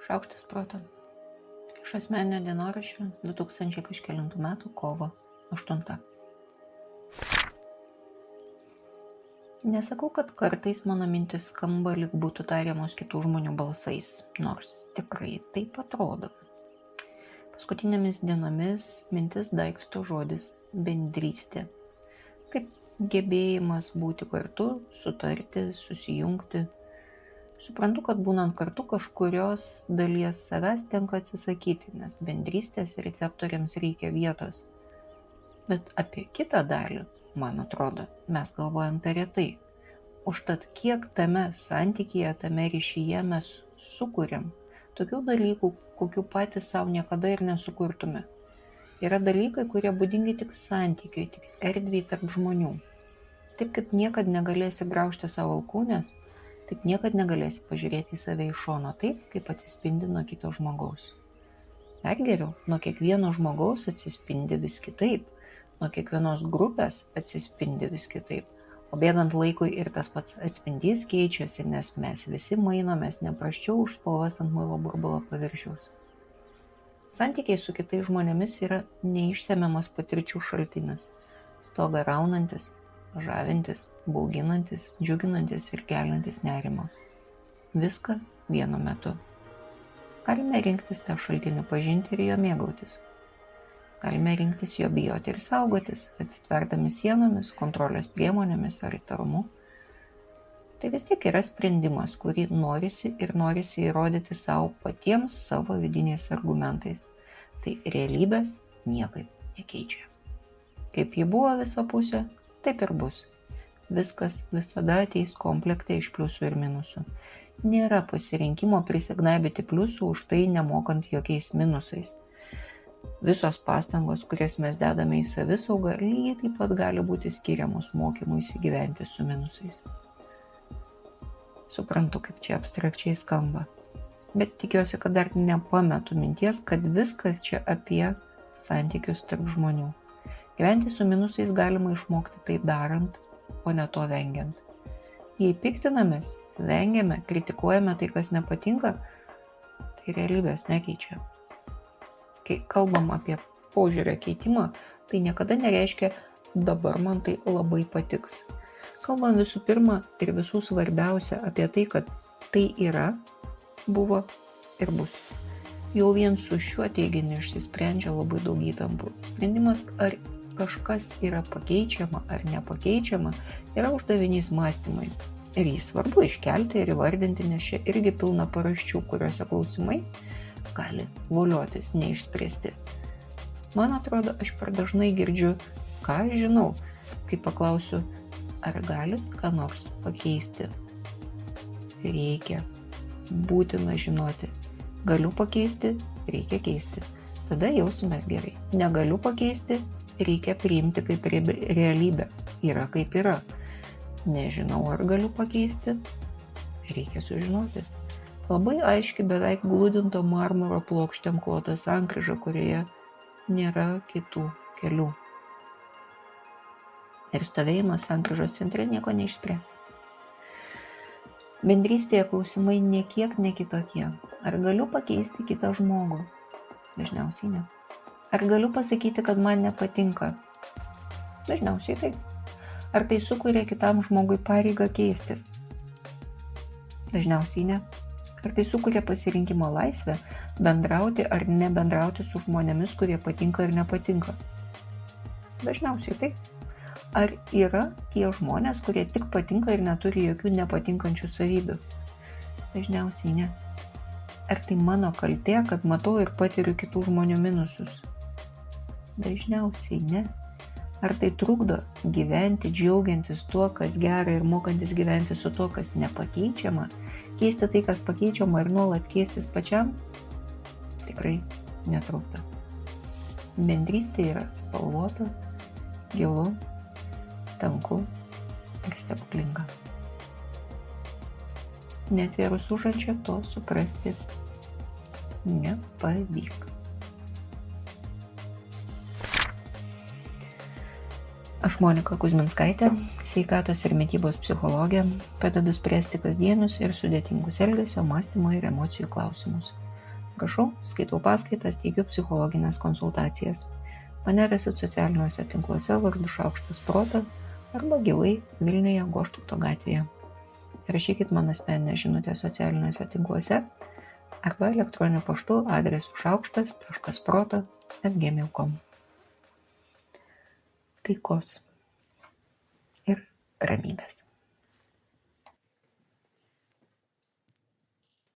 Šaukštas proto. Iš asmeninio dienoraščio 2000 metų kovo 8. Nesakau, kad kartais mano mintis skamba, lyg būtų tariamos kitų žmonių balsais, nors tikrai taip atrodo. Paskutinėmis dienomis mintis daiksto žodis bendrystė. Kaip gebėjimas būti kartu, sutarti, susijungti. Suprantu, kad būnant kartu kažkurios dalies savęs tenka atsisakyti, nes bendrystės receptoriams reikia vietos. Bet apie kitą dalį, man atrodo, mes galvojam per retai. Užtat kiek tame santykyje, tame ryšyje mes sukuriam tokių dalykų, kokių patys savo niekada ir nesukurtume. Yra dalykai, kurie būdingi tik santykiui, tik erdviai tarp žmonių. Taip kaip niekad negalėsi graužti savo alkūnės, taip niekad negalėsi pažiūrėti į save iš šono taip, kaip atsispindi nuo kito žmogaus. Dar geriau, nuo kiekvieno žmogaus atsispindi vis kitaip, nuo kiekvienos grupės atsispindi vis kitaip, o bėgant laikui ir tas pats atspindys keičiasi, nes mes visi mainomės neprasčiau už spalvas ant muilo burbulo paviršiaus. Santykiai su kitais žmonėmis yra neišsemiamas patirčių šaltinis, stogą raunantis, žavintis, bauginantis, džiuginantis ir keliantis nerimą. Viską vienu metu. Galime rinktis tą šaltinį pažinti ir jo mėgautis. Galime rinktis jo bijoti ir saugotis, atsitverdami sienomis, kontrolės priemonėmis ar įtarumu. Tai vis tiek yra sprendimas, kurį norisi įrodyti savo patiems savo vidiniais argumentais. Tai realybės niekaip nekeičia. Kaip ji buvo visapusė, taip ir bus. Viskas visada ateis komplekte iš pliusų ir minusų. Nėra pasirinkimo prisignaibyti pliusų už tai nemokant jokiais minusais. Visos pastangos, kurias mes dedame į savisaugą, lygiai taip pat gali būti skiriamos mokymui įsigyventi su minusais. Suprantu, kaip čia abstrakčiai skamba, bet tikiuosi, kad dar nepametu minties, kad viskas čia apie santykius tarp žmonių. Gyventi su minusais galima išmokti tai darant, o ne to vengiant. Jei piktinamės, vengiame, kritikuojame tai, kas nepatinka, tai realybės nekeičia. Kai kalbam apie požiūrio keitimą, tai niekada nereiškia dabar man tai labai patiks. Kalbam visų pirma ir visų svarbiausia apie tai, kad tai yra, buvo ir bus. Jau vien su šiuo teiginiu išsisprendžia labai daug įtampų. Sprendimas, ar kažkas yra pakeičiama ar nepakeičiama, yra uždavinys mąstymui. Ir jį svarbu iškelti ir įvardinti, nes čia irgi pilna paraščių, kuriuose klausimai gali voliotis neišspręsti. Man atrodo, aš per dažnai girdžiu, ką aš žinau, kai paklausiu, ar galit ką nors pakeisti. Reikia, būtina žinoti. Galiu pakeisti, reikia keisti. Tada jausimės gerai. Negaliu pakeisti, reikia priimti kaip realybę. Yra kaip yra. Nežinau, ar galiu pakeisti, reikia sužinoti. Labai aiški, beveik gludinto marmuro plokštėm klota sankryža, kurioje nėra kitų kelių. Ir stovėjimas sankryžos centre nieko neišspręs. Bendrystėje klausimai niekiek nekitokie. Ar galiu pakeisti kitą žmogų? Dažniausiai ne. Ar galiu pasakyti, kad man nepatinka? Dažniausiai taip. Ar tai sukuria kitam žmogui pareigą keistis? Dažniausiai ne. Ar tai sukuria pasirinkimo laisvę bendrauti ar nebendrauti su žmonėmis, kurie patinka ir nepatinka? Dažniausiai taip. Ar yra tie žmonės, kurie tik patinka ir neturi jokių nepatinkančių savybių? Dažniausiai ne. Ar tai mano kaltė, kad matau ir patiriu kitų žmonių minusus? Dažniausiai ne. Ar tai trukdo gyventi, džiaugiantis tuo, kas gera ir mokantis gyventi su tuo, kas nepakeičiama? Keisti tai, kas pakeičiama ir nuolat keistis pačiam? Tikrai netrukdo. Bendrystė yra spalvota, gilu, tanku ir stebuklinga. Netvėrus užančio to suprasti nepavyks. Aš Monika Kuzminskaitė, sveikatos ir mitybos psichologė, padedu spręsti kasdienius ir sudėtingus elgesio, mąstymo ir emocijų klausimus. Rašau, skaitau paskaitas, teikiu psichologinės konsultacijas. Mane rasit socialiniuose tinkluose vardu Šaukštas Protas arba gyvai Vilniuje Goštauto gatvėje. Rašykit man asmeninę žinutę socialiniuose tinkluose arba elektroniniu paštu adresu šaukštas.protas@gmail.com. Taikos ir ramybės.